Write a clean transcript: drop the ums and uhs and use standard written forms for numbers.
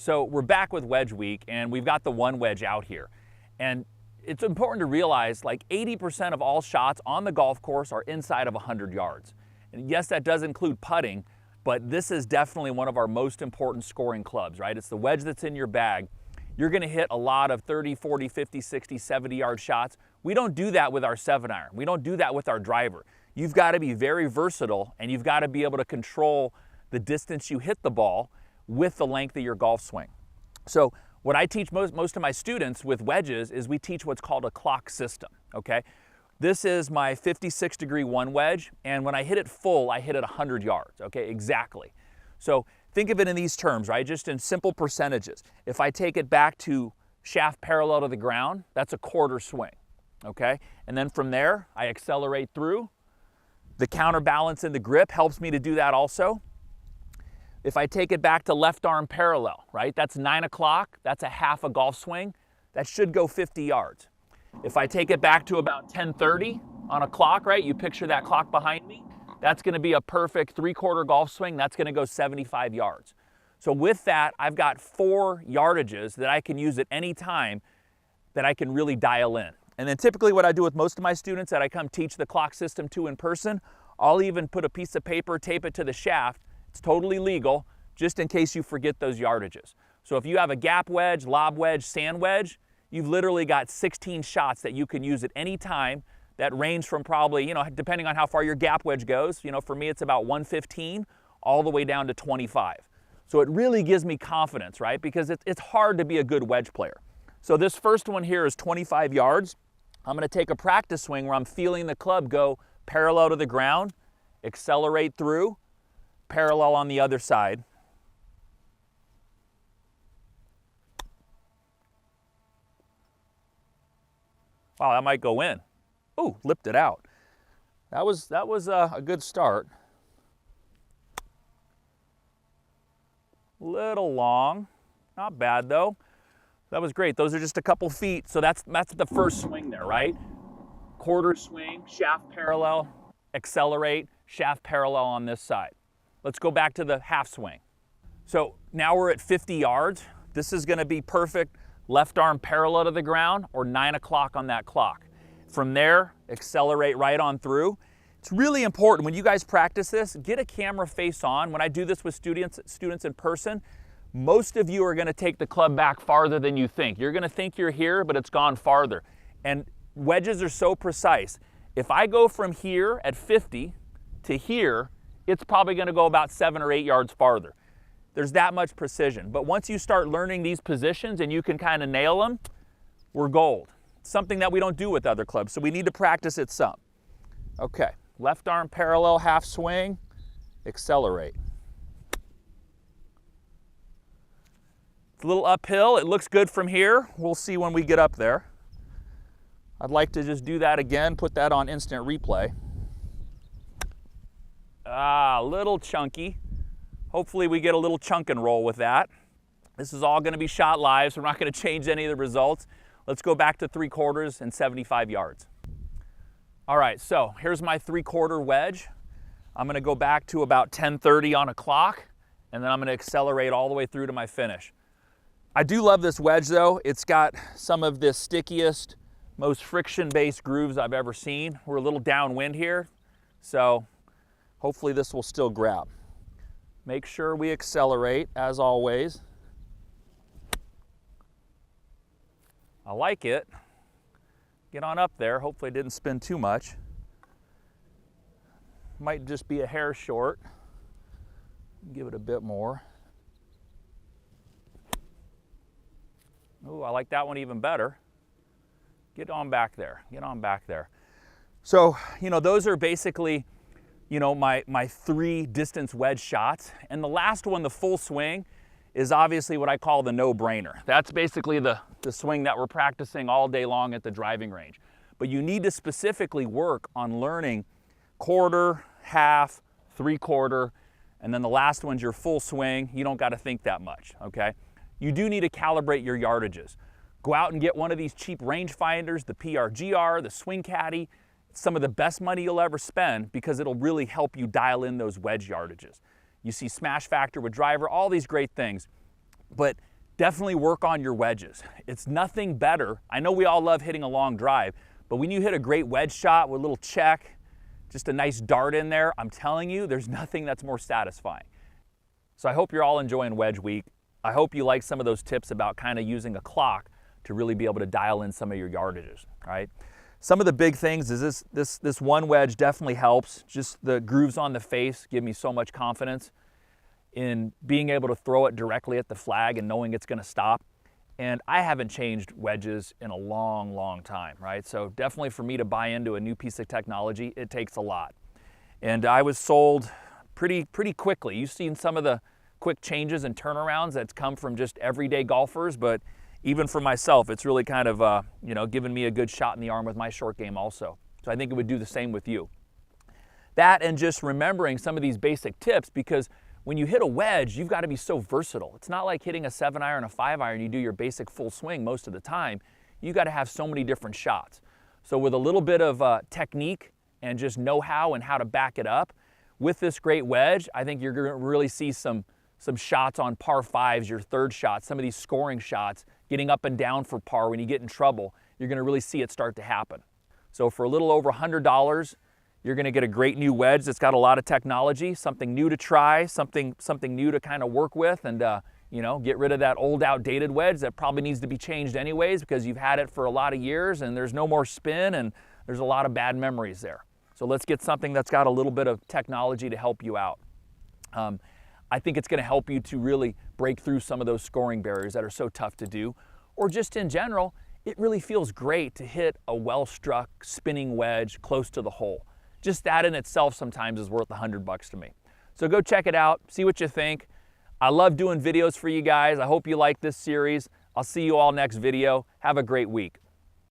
So we're back with Wedge Week, and we've got the ONE Wedge out here. And it's important to realize like 80% of all shots on the golf course are inside of 100 yards. And yes, that does include putting, but this is definitely one of our most important scoring clubs, right? It's the wedge that's in your bag. You're gonna hit a lot of 30, 40, 50, 60, 70-yard shots. We don't do that with our 7-iron. We don't do that with our driver. You've got to be very versatile, and you've got to be able to control the distance you hit the ball with the length of your golf swing. So what I teach most of my students with wedges is we teach what's called a clock system, okay? This is my 56-degree ONE Wedge, and when I hit it full, I hit it 100 yards, okay, exactly. So think of it in these terms, right? Just in simple percentages. If I take it back to shaft parallel to the ground, that's a quarter swing, okay? And then from there, I accelerate through. The counterbalance in the grip helps me to do that also. If I take it back to left arm parallel, right? That's 9 o'clock, that's a half a golf swing. That should go 50 yards. If I take it back to about 10:30 on a clock, right? You picture that clock behind me. That's gonna be a perfect 3/4 golf swing. That's gonna go 75 yards. So with that, I've got 4 yardages that I can use at any time that I can really dial in. And then typically what I do with most of my students that I come teach the clock system to in person, I'll even put a piece of paper, tape it to the shaft. It's totally legal, just in case you forget those yardages. So if you have a gap wedge, lob wedge, sand wedge, you've literally got 16 shots that you can use at any time that range from probably, depending on how far your gap wedge goes, for me it's about 115 all the way down to 25. So it really gives me confidence, right? Because it's hard to be a good wedge player. So this first one here is 25 yards. I'm gonna take a practice swing where I'm feeling the club go parallel to the ground, accelerate through, parallel on the other side. Wow, that might go in. Ooh, lipped it out. That was a good start. Little long, not bad though. That was great. Those are just a couple feet. So that's the first swing there, right? Quarter swing, shaft parallel, accelerate, shaft parallel on this side. Let's go back to the half swing. So now we're at 50 yards. This is gonna be perfect left arm parallel to the ground or 9 o'clock on that clock. From there, accelerate right on through. It's really important when you guys practice this, get a camera face on. When I do this with students in person, most of you are gonna take the club back farther than you think. You're gonna think you're here, but it's gone farther. And wedges are so precise. If I go from here at 50 to here, it's probably gonna go about 7 or 8 yards farther. There's that much precision. But once you start learning these positions and you can kind of nail them, we're gold. Something that we don't do with other clubs, so we need to practice it some. Okay, left arm parallel, half swing, accelerate. It's a little uphill, it looks good from here. We'll see when we get up there. I'd like to just do that again, put that on instant replay. A little chunky. Hopefully we get a little chunk and roll with that. This is all gonna be shot live, so we're not gonna change any of the results. Let's go back to 3/4 and 75 yards. All right, so here's my 3/4 wedge. I'm gonna go back to about 10:30 on a clock, and then I'm gonna accelerate all the way through to my finish. I do love this wedge though. It's got some of the stickiest, most friction-based grooves I've ever seen. We're a little downwind here, so hopefully this will still grab. Make sure we accelerate, as always. I like it. Get on up there. Hopefully it didn't spin too much. Might just be a hair short. Give it a bit more. Ooh, I like that one even better. Get on back there. Get on back there. So, those are basically, my 3 distance wedge shots. And the last one, the full swing, is obviously what I call the no-brainer. That's basically the swing that we're practicing all day long at the driving range. But you need to specifically work on learning quarter, half, 3/4, and then the last one's your full swing. You don't got to think that much, okay? You do need to calibrate your yardages. Go out and get one of these cheap rangefinders, the PRGR, the Swing Caddy. It's some of the best money you'll ever spend because it'll really help you dial in those wedge yardages. You see smash factor with driver, all these great things. But definitely work on your wedges. It's nothing better. I know we all love hitting a long drive, but when you hit a great wedge shot with a little check, just a nice dart in there, I'm telling you, there's nothing that's more satisfying. So I hope you're all enjoying Wedge Week. I hope you like some of those tips about kind of using a clock to really be able to dial in some of your yardages, right? Some of the big things is this one wedge definitely helps. Just the grooves on the face give me so much confidence in being able to throw it directly at the flag and knowing it's going to stop. And I haven't changed wedges in a long, long time, right? So definitely for me to buy into a new piece of technology, it takes a lot. And I was sold pretty quickly. You've seen some of the quick changes and turnarounds that's come from just everyday golfers, but even for myself, it's really kind of given me a good shot in the arm with my short game also. So I think it would do the same with you. That and just remembering some of these basic tips, because when you hit a wedge, you've got to be so versatile. It's not like hitting a 7-iron, a 5-iron, you do your basic full swing most of the time. You got to have so many different shots. So with a little bit of technique and just know-how and how to back it up, with this great wedge, I think you're going to really see some shots on par 5s, your third shot, some of these scoring shots, getting up and down for par when you get in trouble, you're going to really see it start to happen. So for a little over $100, you're going to get a great new wedge that's got a lot of technology, something new to try, something new to kind of work with, and get rid of that old outdated wedge that probably needs to be changed anyways because you've had it for a lot of years and there's no more spin and there's a lot of bad memories there. So let's get something that's got a little bit of technology to help you out. I think it's going to help you to really break through some of those scoring barriers that are so tough to do, or just in general, it really feels great to hit a well-struck spinning wedge close to the hole. Just that in itself sometimes is worth $100 to me. So go check it out, see what you think. I love doing videos for you guys. I hope you like this series. I'll see you all next video. Have a great week.